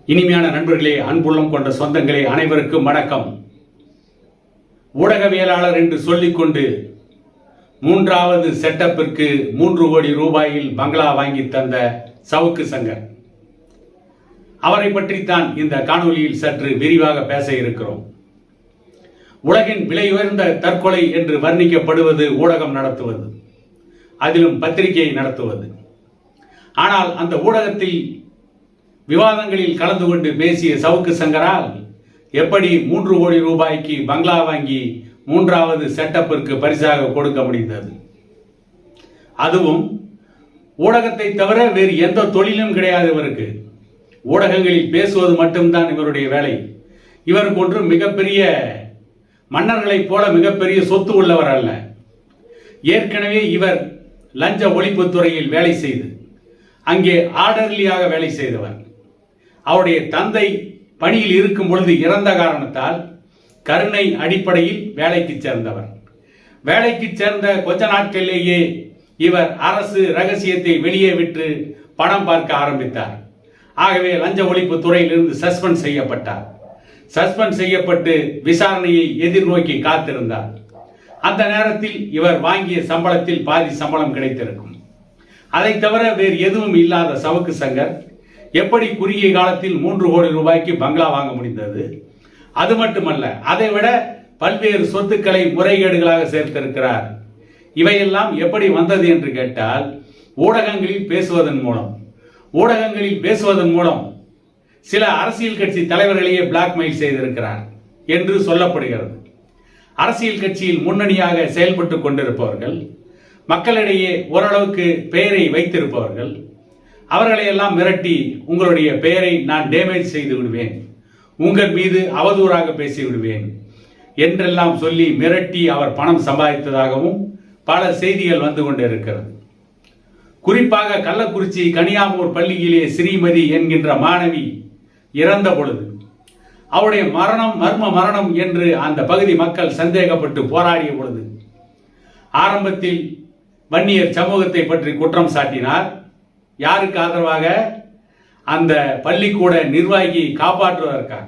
இனிமையான நண்பர்களே, அன்புள்ளம் கொண்ட சொந்தங்களே, அனைவருக்கும் வணக்கம். ஊடகவியலாளர் என்று சொல்லிக்கொண்டு மூன்றாவது செட்டப்பிற்கு 3 கோடி ரூபாயில் பங்களா வாங்கி தந்த சவுக்கு சங்கர், அவரை பற்றித்தான் இந்த காணொலியில் சற்று விரிவாக பேச இருக்கிறோம். உலகின் விலை உயர்ந்த தற்கொலை என்று வர்ணிக்கப்படுவது ஊடகம் நடத்துவது, அதிலும் பத்திரிகையை நடத்துவது. ஆனால் அந்த ஊடகத்தில் விவாதங்களில் கலந்து கொண்டு பேசிய சவுக்கு சங்கரால் எப்படி 3 கோடி ரூபாய்க்கு பங்களா வாங்கி 3வது செட்டப்பிற்கு பரிசாக கொடுக்க முடிந்தது? அதுவும் ஊடகத்தை தவிர வேறு எந்த தொழிலும் கிடையாது இவருக்கு. ஊடகங்களில் பேசுவது மட்டும்தான் இவருடைய வேலை. இவருக்கு ஒன்று மிகப்பெரிய மன்னர்களைப் போல மிகப்பெரிய சொத்து உள்ளவர் அல்ல. ஏற்கனவே இவர் லஞ்ச ஒழிப்புத்துறையில் வேலை செய்து அங்கே ஆர்டர்லியாக வேலை செய்தவர். அவருடைய தந்தை பணியில் இருக்கும் பொழுது இறந்த காரணத்தால் கருணை அடிப்படையில் வேலைக்கு சேர்ந்தவர். வேலைக்கு சேர்ந்த கொஞ்ச நாட்களிலேயே இவர் அரசு ரகசியத்தை வெளியே விட்டு பணம் பார்க்க ஆரம்பித்தார். ஆகவே லஞ்ச ஒழிப்பு துறையிலிருந்து சஸ்பெண்ட் செய்யப்பட்டார். சஸ்பெண்ட் செய்யப்பட்டு விசாரணையை எதிர்நோக்கி காத்திருந்தார். அந்த நேரத்தில் இவர் வாங்கிய சம்பளத்தில் பாதி சம்பளம் கிடைத்திருக்கும். அதை தவிர வேறு எதுவும் இல்லாத சவுக்கு சங்கர் எப்படி குறுகிய காலத்தில் 3 கோடி ரூபாய்க்கு பங்களா வாங்க முடிந்தது? அது மட்டுமல்ல, அதை விட பல்வேறு சொத்துக்களை முறைகேடுகளாக சேர்த்திருக்கிறார். இவையெல்லாம் எப்படி வந்தது என்று கேட்டால், ஊடகங்களில் பேசுவதன் மூலம் சில அரசியல் கட்சி தலைவர்களையே பிளாக்மெயில் செய்திருக்கிறார் என்று சொல்லப்படுகிறது. அரசியல் கட்சியில் முன்னணியாக செயல்பட்டு கொண்டிருப்பவர்கள், மக்களிடையே ஓரளவுக்கு பெயரை வைத்திருப்பவர்கள், அவர்களையெல்லாம் மிரட்டி உங்களுடைய பெயரை நான் டேமேஜ் செய்து விடுவேன், உங்கள் மீது அவதூறாக பேசி விடுவேன் என்றெல்லாம் சொல்லி மிரட்டி அவர் பணம் சம்பாதித்ததாகவும் பல செய்திகள் வந்து கொண்டிருக்கிறது. குறிப்பாக கள்ளக்குறிச்சி கனியாமூர் பள்ளியிலே ஸ்ரீமதி என்கின்ற மாணவி இறந்த பொழுது அவருடைய மரணம் மர்ம மரணம் என்று அந்த பகுதி மக்கள் சந்தேகப்பட்டு போராடிய பொழுது ஆரம்பத்தில் வன்னியர் சமூகத்தை பற்றி குற்றம் சாட்டினார். யாருக்கு ஆதரவாக? அந்த பள்ளிக்கூட நிர்வாகியை காப்பாற்றுவதற்காக.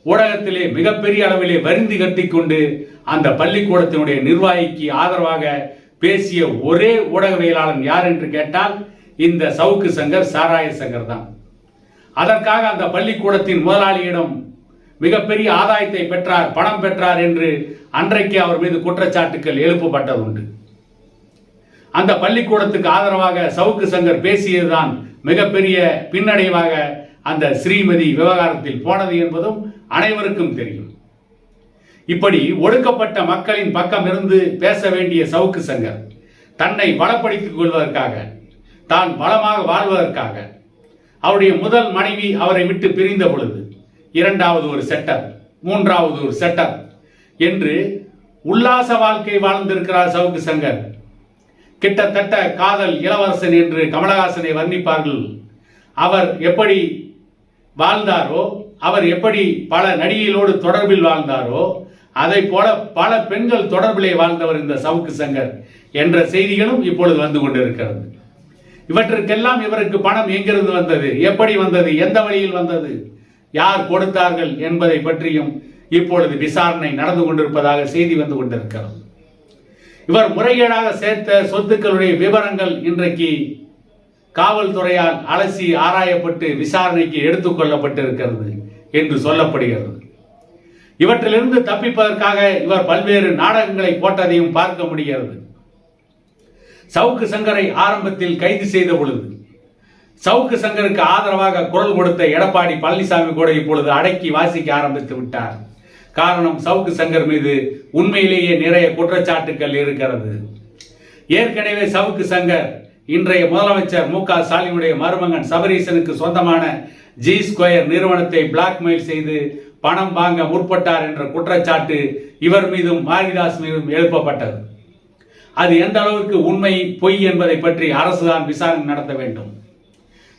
ஊடகத்திலே மிகப்பெரிய அளவிலே வருந்தி கட்டிக்கொண்டு அந்த பள்ளிக்கூடத்தினுடைய நிர்வாகிக்கு ஆதரவாக பேசிய ஒரே ஊடகவியலாளன் யார் என்று கேட்டால் இந்த சவுக்கு சங்கர், சாராய சங்கர் தான். அதற்காக அந்த பள்ளிக்கூடத்தின் முதலாளியிடம் மிகப்பெரிய ஆதாயத்தை பெற்றார், பணம் பெற்றார் என்று அன்றைக்கு அவர் மீது குற்றச்சாட்டுகள் எழுப்பப்பட்டதுண்டு. அந்த பள்ளிக்கூடத்துக்கு ஆதரவாக சவுக்கு சங்கர் பேசியதுதான் மிகப்பெரிய பின்னடைவாக அந்த ஸ்ரீமதி விவகாரத்தில் போனது என்பதும் அனைவருக்கும் தெரியும். இப்படி ஒடுக்கப்பட்ட மக்களின் பக்கம் இருந்து பேச வேண்டிய சவுக்கு சங்கர் தன்னை பலப்படுத்திக் கொள்வதற்காக, தான் பலமாக வாழ்வதற்காக, அவருடைய முதல் மனைவி அவரை விட்டு பிரிந்த பொழுது 2வது ஒரு செட்டப், 3வது ஒரு செட்டப் என்று உல்லாச வாழ்க்கை வாழ்ந்திருக்கிறார் சவுக்கு சங்கர். கிட்டத்தட்ட காதல் இளவரசன் என்று கமலஹாசனை வர்ணிப்பார்கள். அவர் எப்படி வாழ்ந்தாரோ, அவர் எப்படி பல நடிகைகளோடு தொடர்பில் வாழ்ந்தாரோ, அதை போல பல பெண்கள் தொடர்பிலே வாழ்ந்தவர் இந்த சவுக்கு சங்கர் என்ற செய்திகளும் இப்பொழுது வந்து கொண்டிருக்கிறது. இவற்றுக்கெல்லாம் இவருக்கு பணம் எங்கிருந்து வந்தது, எப்படி வந்தது, எந்த வழியில் வந்தது, யார் கொடுத்தார்கள் என்பதை பற்றியும் இப்பொழுது விசாரணை நடந்து கொண்டிருப்பதாக செய்தி வந்து கொண்டிருக்கிறது. இவர் முறைகேடாக சேர்த்த சொத்துக்களுடைய விவரங்கள் இன்றைக்கு காவல்துறையால் அலசி ஆராயப்பட்டு விசாரணைக்கு எடுத்துக்கொள்ளப்பட்டிருக்கிறது என்று சொல்லப்படுகிறது. இவற்றிலிருந்து தப்பிப்பதற்காக இவர் பல்வேறு நாடகங்களை போட்டதையும் பார்க்க முடிகிறது. சவுக்கு சங்கரை ஆரம்பத்தில் கைது செய்த பொழுது சவுக்கு சங்கருக்கு ஆதரவாக குரல் கொடுத்த எடப்பாடி பழனிசாமி கூட இப்பொழுது அடக்கி வாசிக்க ஆரம்பித்து விட்டார். காரணம், சவுக்கு சங்கர் மீது உண்மையிலேயே நிறைய குற்றச்சாட்டுகள் இருக்கிறது. ஏற்கனவே சவுக்கு சங்கர் இன்றைய முதலமைச்சர் மு.க. ஸ்டாலினுடைய மருமகன் சபரீசனுக்கு சொந்தமான ஜி ஸ்கொயர் நிறுவனத்தை பிளாக்மெயில் செய்து பணம் வாங்க முற்பட்டார் என்ற குற்றச்சாட்டு இவர் மீதும் மாரிதாஸ் மீதும் எழுப்பப்பட்டது. அது எந்த அளவுக்கு உண்மை பொய் என்பதை பற்றி அரசுதான் விசாரணை நடத்த வேண்டும்.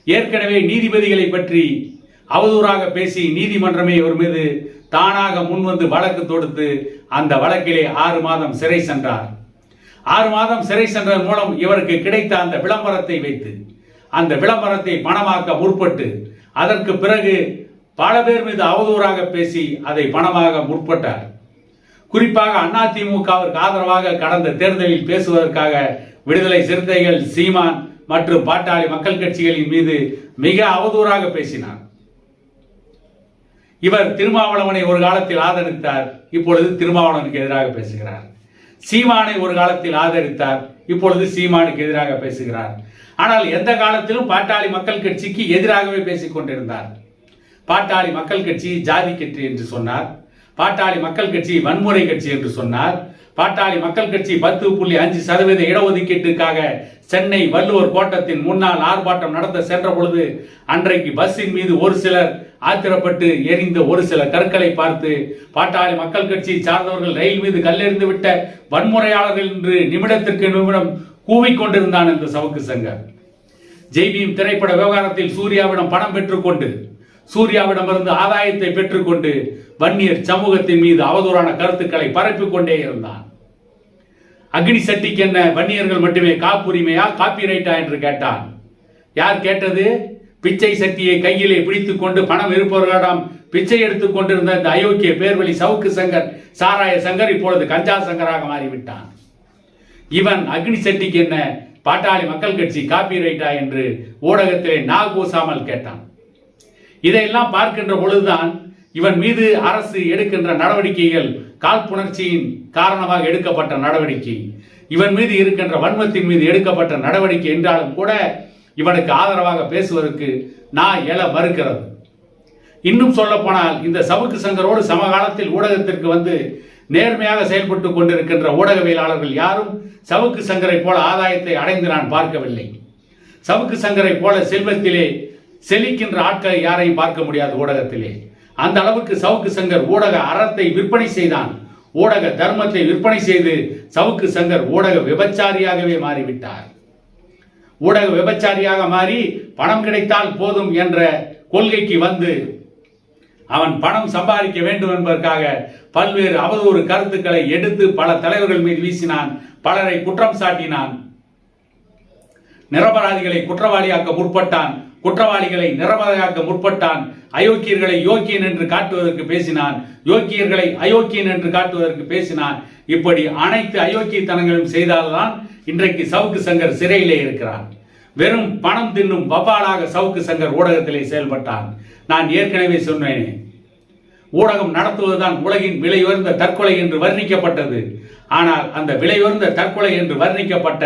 ஏற்கனவே நீதிபதிகளை பற்றி அவதூறாக பேசி நீதிமன்றமே இவர் மீது தானாக முன்வந்து வழக்கு தொடுத்து அந்த வழக்கிலே 6 மாதம் சிறை சென்றார். 6 மாதம் சிறை சென்றதன் மூலம் இவருக்கு கிடைத்த அந்த விளம்பரத்தை வைத்து அந்த விளம்பரத்தை பணமாக்க முற்பட்டு அதற்கு பிறகு பல பேர் மீது அவதூறாக பேசி அதை பணமாக முற்பட்டார். குறிப்பாக அதிமுகவிற்கு ஆதரவாக கடந்த தேர்தலில் பேசுவதற்காக விடுதலை சிறுத்தைகள், சீமான் மற்றும் பாட்டாளி மக்கள் கட்சிகளின் மீது மிக அவதூறாக பேசினார். இவர் திருமாவளவனை ஒரு காலத்தில் ஆதரித்தார், இப்பொழுது திருமாவளவனுக்கு எதிராக பேசுகிறார். சீமானை ஒரு காலத்தில் ஆதரித்தார், இப்பொழுது சீமானுக்கு எதிராக பேசுகிறார். ஆனால் எந்த காலத்திலும் பாட்டாளி மக்கள் கட்சிக்கு எதிராகவே பேசிக் கொண்டிருந்தார். பாட்டாளி மக்கள் கட்சி ஜாதி கட்சி என்று சொன்னார், பாட்டாளி மக்கள் கட்சி வன்முறை கட்சி என்று சொன்னார், பாட்டாளி மக்கள் கட்சி 10.5% இடஒதுக்கீட்டுக்காக சென்னை வள்ளுவர் கோட்டத்தின் முன்னால் ஆர்ப்பாட்டம் நடத்த சென்ற பொழுது அன்றைக்கு பஸ்ஸின் மீது ஒரு சிலர் ஆத்திரப்பட்டு எரிந்த ஒரு சில கற்களை பார்த்து பாட்டாளி மக்கள் கட்சி சார்ந்தவர்கள் ரயில் மீது கல்லெறிந்து விட்ட வன்முறையாளர்கள் என்று நிமிடத்திற்கு நிமிடம் கூவிக்கொண்டிருந்தான் இந்த சவுக்கு சங்கர். ஜெய்பீம் திரைப்பட விவகாரத்தில் சூர்யாவிடம் பணம் பெற்றுக்கொண்டு, சூர்யாவிடமிருந்து ஆதாயத்தை பெற்றுக்கொண்டு வன்னியர் சமூகத்தின் மீது அவதூறான கருத்துக்களை பரப்பிக் கொண்டே இருந்தான். அக்னி சட்டிக்கு என்ன வன்னியர்கள் மட்டுமே காப்புரிமையா, காப்பிரைட்டா என்று கேட்டான். யார் கேட்டது? பிச்சை சட்டியை கையிலே பிடித்துக் கொண்டு பணம் இருப்பவர்களிடம் பிச்சை எடுத்துக் கொண்டிருந்த இந்த அயோக்கிய பேர்வழி சவுக்கு சங்கர், சாராய சங்கர் இப்பொழுது கஞ்சா சங்கராக மாறிவிட்டான். இவன் அக்னி சட்டிக்கு என்ன, பாட்டாளி மக்கள் கட்சி காப்பிரைட்டா என்று ஊடகத்திலே நாகூசாமல் கேட்டான். இதையெல்லாம் பார்க்கின்ற பொழுதுதான் இவன் மீது அரசு எடுக்கின்ற நடவடிக்கைகள் காழ்ப்புணர்ச்சியின் காரணமாக எடுக்கப்பட்ட நடவடிக்கை, இவன் மீது இருக்கின்ற வன்மத்தின் மீது எடுக்கப்பட்ட நடவடிக்கை என்றாலும் கூட இவனுக்கு ஆதரவாக பேசுவதற்கு நான் எழ மறுக்கிறது. இன்னும் சொல்ல போனால் இந்த சவுக்கு சங்கரோடு சமகாலத்தில் ஊடகத்திற்கு வந்து நேர்மையாக செயல்பட்டு கொண்டிருக்கின்ற ஊடகவியலாளர்கள் யாரும் சவுக்கு சங்கரை போல ஆதாயத்தை அடைந்து நான் பார்க்கவில்லை. சவுக்கு சங்கரை போல செல்வத்திலே செழிக்கின்ற ஆட்களை யாரையும் பார்க்க முடியாது ஊடகத்திலே. அந்த அளவுக்கு சவுக்கு சங்கர் ஊடக அறத்தை விற்பனை செய்தான், ஊடக தர்மத்தை விற்பனை செய்து சவுக்கு சங்கர் ஊடக விபச்சாரியாகவே மாறிவிட்டார். ஊடக விபச்சாரியாக மாறி பணம் கிடைத்தால் போதும் என்ற கொள்கைக்கு வந்து அவன் பணம் சம்பாதிக்க வேண்டும் என்பதற்காக பல்வேறு அவதூறு கருத்துக்களை எடுத்து பல தலைவர்கள் மீது வீசினான், பலரை குற்றம் சாட்டினான், நிரபராதிகளை குற்றவாளியாக்க முற்பட்டான், குற்றவாளிகளை நிரபராதியாக்க முற்பட்டான், அயோக்கியர்களை யோக்கியன் என்று காட்டுவதற்கு பேசினான், யோக்கியர்களை அயோக்கியன் என்று காட்டுவதற்கு பேசினான். இப்படி அனைத்து அயோக்கியத்தனங்களும் செய்தால்தான் இன்றைக்கு சவுக்கு சங்கர் சிறையிலே இருக்கிறான். வெறும் பணம் தின்னும் வவ்வாலாக சவுக்கு சங்கர் ஊடகத்திலே செயல்பட்டான். நான் ஏற்கனவே சொன்னேன், ஊடகம் நடத்துவதுதான் உலகின் விலையுயர்ந்த தற்கொலை என்று வர்ணிக்கப்பட்டது. ஆனால் அந்த விலையுயர்ந்த தற்கொலை என்று வர்ணிக்கப்பட்ட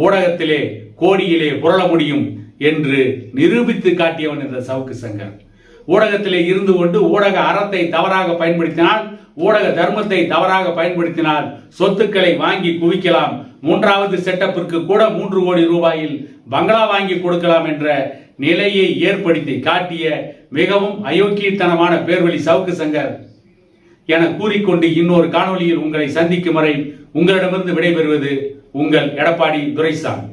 ஊடகத்திலே கோடியிலே புரள முடியும் என்று நிரூபித்து காட்டியவன் இந்த சவுக்கு சங்கர். ஊடகத்திலே இருந்து கொண்டு ஊடக அறத்தை தவறாக பயன்படுத்தினால், ஊடக தர்மத்தை தவறாக பயன்படுத்தினால் சொத்துக்களை வாங்கி குவிக்கலாம், மூன்றாவது செட்டப்பிற்கு கூட 3 கோடி ரூபாயில் பங்களா வாங்கி கொடுக்கலாம் என்ற நிலையை ஏற்படுத்தி காட்டிய மிகவும் அயோக்கியத்தனமான பேர்வழி சவுக்கு சங்கர் என கூறிக்கொண்டு இன்னொரு காணொலியில் உங்களை சந்திக்கும் வரை உங்களிடமிருந்து விடைபெறுவது உங்கள் எடப்பாடி துரைசாமி.